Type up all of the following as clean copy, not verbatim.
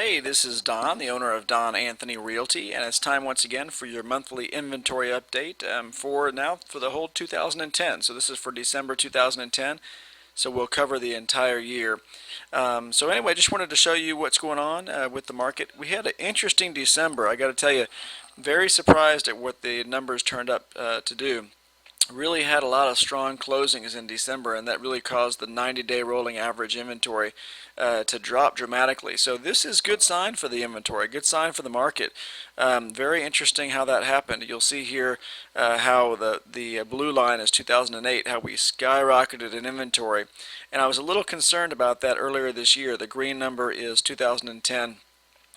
Hey, this is Don, the owner of Don Anthony Realty, and it's time once again for your monthly inventory update for the whole 2010. So this is for December 2010, so we'll cover the entire year. So anyway, I just wanted to show you what's going on with the market. We had an interesting December. I got to tell you, very surprised at what the numbers turned up to do. Really had a lot of strong closings in December, and that really caused the 90-day rolling average inventory to drop dramatically. So this is good sign for the inventory, good sign for the market. Very interesting how that happened. You'll see here how the blue line is 2008, how we skyrocketed in inventory, and I was a little concerned about that earlier this year. The green number is 2010,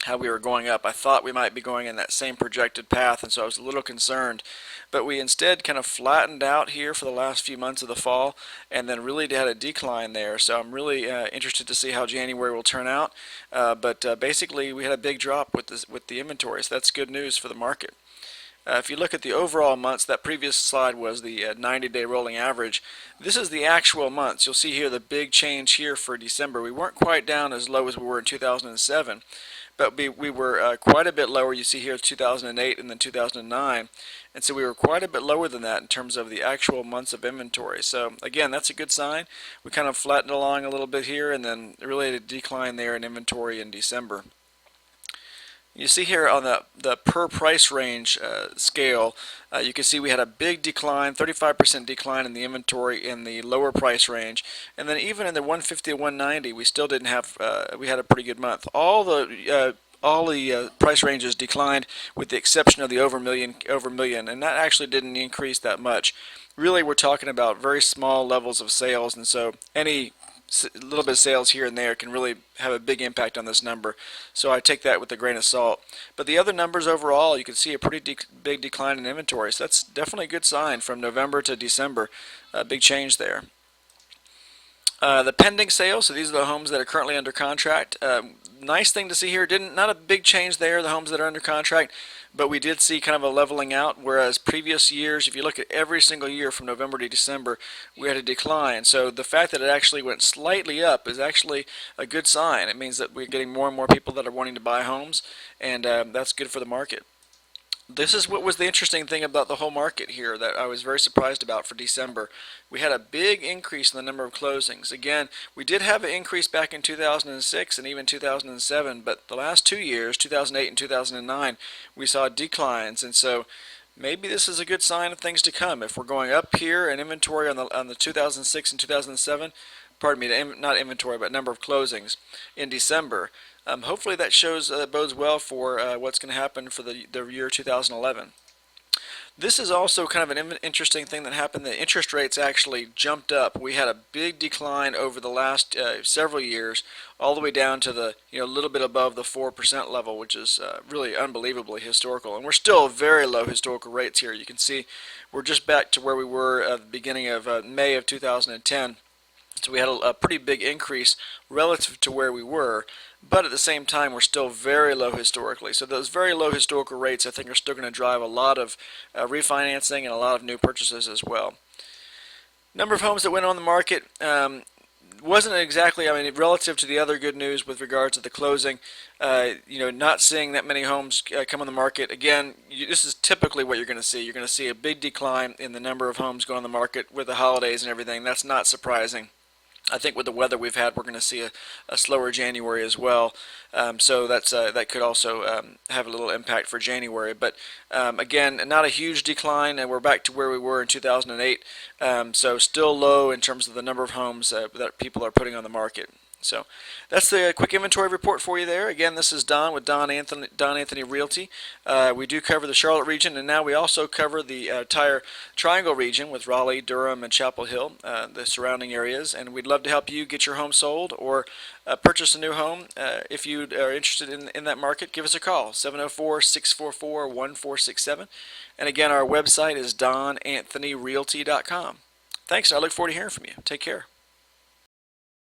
how we were going up. I thought we might be going in that same projected path, and so I was a little concerned. But we instead kind of flattened out here for the last few months of the fall, and then really had a decline there. So I'm really interested to see how January will turn out. But basically, we had a big drop with the inventory, so that's good news for the market. If you look at the overall months, that previous slide was the 90-day rolling average. This is the actual months. You'll see here the big change here for December. We weren't quite down as low as we were in 2007, but we were quite a bit lower. You see here 2008 and then 2009, and so we were quite a bit lower than that in terms of the actual months of inventory. So again, that's a good sign. We kind of flattened along a little bit here, and then really had a decline there in inventory in December. You see here on the per price range scale, you can see we had a big decline, 35% decline in the inventory in the lower price range, and then even in the 150 to 190, we still didn't have. We had a pretty good month. All the price ranges declined, with the exception of the over million, and that actually didn't increase that much. Really, we're talking about very small levels of sales, and so any little bit of sales here and there can really have a big impact on this number. So I take that with a grain of salt. But the other numbers overall, you can see a pretty big decline in inventory. So that's definitely a good sign from November to December. A big change there. The pending sales, so these are the homes that are currently under contract. Nice thing to see here, not a big change there, the homes that are under contract, but we did see kind of a leveling out, whereas previous years, if you look at every single year from November to December, we had a decline. So the fact that it actually went slightly up is actually a good sign. It means that we're getting more and more people that are wanting to buy homes, and that's good for the market. This is what was the interesting thing about the whole market here that I was very surprised about for December. We had a big increase in the number of closings. Again, we did have an increase back in 2006 and even 2007, but the last 2 years, 2008 and 2009, we saw declines, and so maybe this is a good sign of things to come. If we're going up here in inventory on the 2006 and 2007, pardon me, not inventory, but number of closings in December. Hopefully that bodes well for what's going to happen for the year 2011. This is also kind of an interesting thing that happened. The interest rates actually jumped up. We had a big decline over the last several years, all the way down to the little bit above the 4% level, which is really unbelievably historical. And we're still very low historical rates here. You can see we're just back to where we were at the beginning of May of 2010. So we had a pretty big increase relative to where we were, but at the same time we're still very low historically. So those very low historical rates I think are still going to drive a lot of refinancing and a lot of new purchases as well. Number of homes that went on the market wasn't exactly, relative to the other good news with regards to the closing, not seeing that many homes come on the market. Again, this is typically what you're going to see. You're going to see a big decline in the number of homes going on the market with the holidays and everything. That's not surprising. I think with the weather we've had, we're going to see a slower January as well. So that could also have a little impact for January. But again, not a huge decline, and we're back to where we were in 2008. So still low in terms of the number of homes that people are putting on the market. So that's the quick inventory report for you there. Again, this is Don with Don Anthony Realty. We do cover the Charlotte region, and now we also cover the entire Triangle region with Raleigh, Durham, and Chapel Hill, the surrounding areas. And we'd love to help you get your home sold or purchase a new home. If you are interested in that market, give us a call, 704-644-1467. And again, our website is donanthonyrealty.com. Thanks, I look forward to hearing from you. Take care.